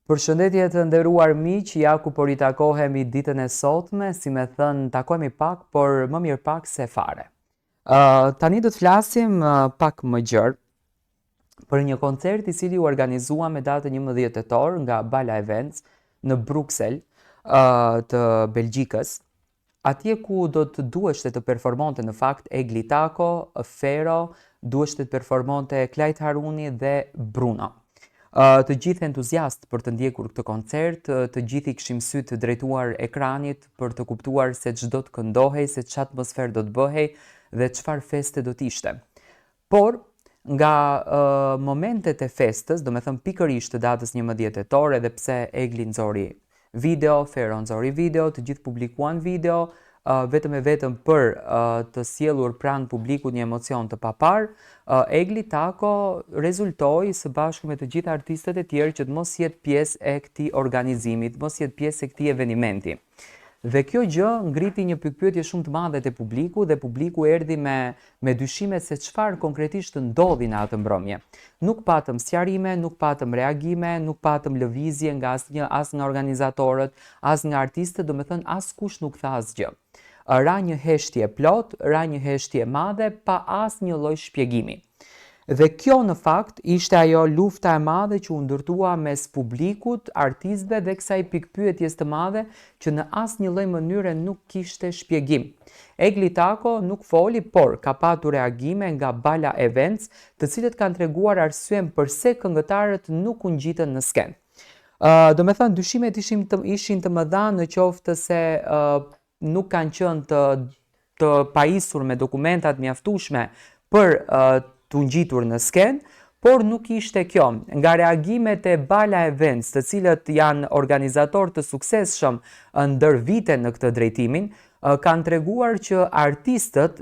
Përshëndetje të nderuar miq, ja ku po ritakohemi ditën e sotme, si me thënë takohemi pak, por më mirë pak se fare. Tani do të flasim pak më gjerë për një koncert i cili u organizua me datën 11 tetor nga Bala Events në Bruxelles të Belgjikës, atje ku do të duheshte të performonte në fakt Egli Tako, Fero, duheshte të performonte Klajt Haruni dhe Bruno. Të gjithë entuziast për të ndjekur këtë koncert, të gjithë i kishim sy të drejtuar ekranit për të kuptuar se ç'do të këndohej, se ç'atmosferë atmosferë do të bëhej dhe çfarë feste do të ishte. Por, nga momentet e festës, do me thënë pikërisht të datës 11 tetor, edhe pse Egli nxori video, Fero nxori video, të gjithë publikuan video, vetëm e vetëm për të sjellur pranë publikut një emocion të papar, Egli Tako rezultoi së bashku me të gjithë artistët e tjerë që të mos jetë pjesë e këtij organizimi, të mos jetë pjesë e këtij eventi. Dhe kjo gjë ngriti një pikpyetje shumë të madhe te publiku dhe publiku erdhi me dyshime se çfarë konkretisht ndodhi në atë mbrëmje. Nuk patëm sqarime, nuk patëm reagime, nuk patëm lëvizje nga asnjë, as nga organizatorët, as nga artistët, domethënë askush nuk tha asgjë. Ra një heshtje plot, ra një heshtje madhe pa asnjë lloj shpjegimi. Dhe kjo në fakt ishte ajo lufta e madhe që u ndërtua mes publikut, artistëve dhe kësaj pikpyetjes të madhe që në asnjë lloj mënyre nuk kishte shpjegim. Egli Tako nuk foli, por ka patur reagime nga Bala Events, të cilët kanë treguar arsyen pse këngëtarët nuk u ngjitën në skenë. Do me thënë dyshimet ishin të mëdha në qoftë se nuk kanë qenë të pajisur me dokumentat mjaftueshme për të ngjitur në skenë, por nuk ishte kjo. Nga reagimet e Bala Events, të cilët janë organizatorë të suksesshëm ndër vite në këtë drejtimin, kanë treguar që artistët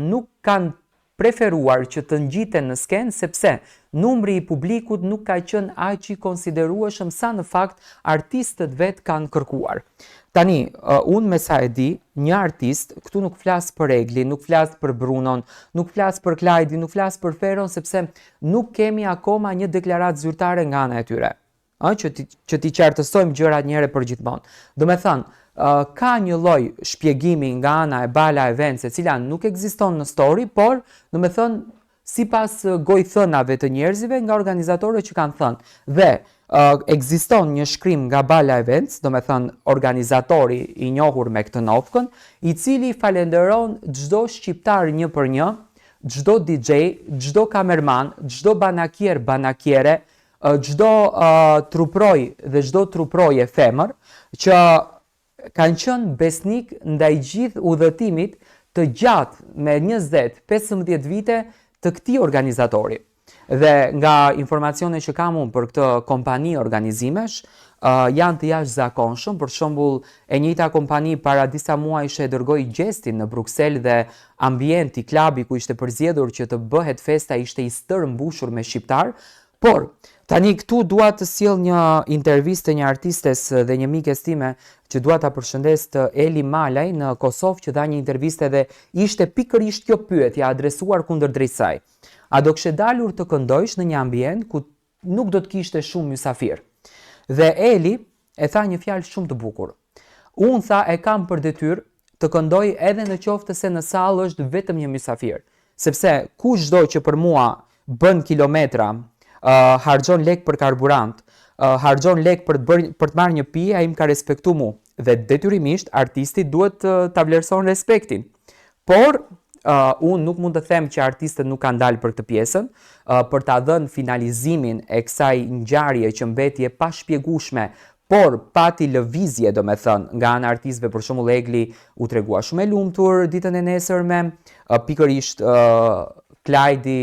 nuk kanë preferuar që të ngjiten në skenë sepse numri i publikut nuk ka qenë aq i konsiderueshëm sa në fakt artistët vetë kanë kërkuar. Tani, unë me sa e di, një artist, këtu nuk flas për Egli, nuk flas për Brunon, nuk flas për Klajdi, nuk flas për Feron, sepse nuk kemi akoma një deklaratë zyrtare nga ana e tyre, që ti qartësojmë gjërat një herë për gjithmonë. Do me thënë, ka një lloj shpjegimi nga ana e Bala Events, e cila nuk ekziston në story, por, do me thënë, sipas gojthënave të njerëzve nga organizatorët që kanë thënë. Dhe ekziston një shkrim nga Bala Events, do me thënë organizatori i njohur me këtë nofkën, i cili falenderon çdo shqiptar një për një, çdo DJ, çdo kamerman, çdo banakiere, çdo truproj dhe çdo truproje femër, që kanë qenë besnik ndaj gjithë udhëtimit të gjatë me 20-15 vite të këtij organizatori. Dhe nga informacionet që kam unë për këtë kompani organizimesh, janë të jashtëzakonshëm. Për shembull, e njëjta kompani para disa muajsh e dërgoi Gjestin në Bruxelles dhe ambienti, klubi ku ishte përzgjedhur që të bëhet festa ishte i stërmbushur me shqiptar. Por tani këtu dua të sjell një intervistë të një artistes dhe një mikes time që dua ta përshëndes, të Eli Malaj në Kosovë, që dha një intervistë dhe ishte pikërisht kjo pyetje adresuar kundërdrejt saj. A do kishe dalur të këndojsh në një ambient ku nuk do të kishte shumë mysafir? Dhe Eli e tha një fjalë shumë të bukur. Unë tha e kam për detyrë të këndoj edhe në qoftë se në sallë është vetëm një mysafir. Sepse kushdo që për mua bën kilometra, harxhon lek për karburant, harxhon lek për të marrë një pije, ai më ka respektu mu. Dhe detyrimisht artisti duhet ta vlerëson respektin. Por unë nuk mund të them që artistët nuk kanë dalë për këtë pjesën, për ta dhënë finalizimin e kësaj ngjarje që mbeti e pashpjegueshme, por pati lëvizje, do me thënë, nga ana artistëve. Për shembull, Egli u tregua shumë e lumtur ditën e nesërme, pikërisht Klajdi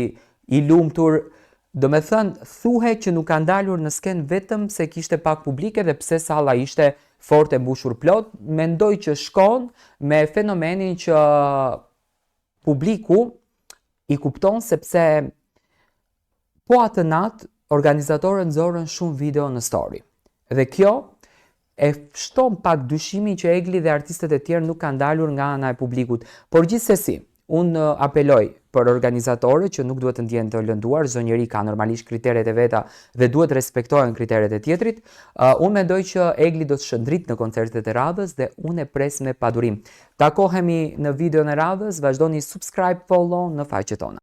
i lumtur. Do me thënë, thuhet që nuk kanë dalur në skenë vetëm se kishte pak publike dhe pse salla ishte fort e mbushur plot. Mendoj që shkon me fenomenin që publiku i kupton, sepse po atë natë organizatorët nxorën shumë video në story. Dhe kjo e shton pak dyshimin që Egli dhe artistët e tjerë nuk kanë dalur nga ana e publikut. Por gjithsesi, unë apeloj për organizatorët që nuk duhet të ndjenë të lënduar, çdo njeri ka normalisht kriteret e veta dhe duhet respektohen kriteret e tjetrit. Unë mendoj që Egli do të shëndrit në koncertet e radhës dhe unë e pres me padurim. Takohemi në videon e radhës, vazhdoni subscribe, follow në faqet tona.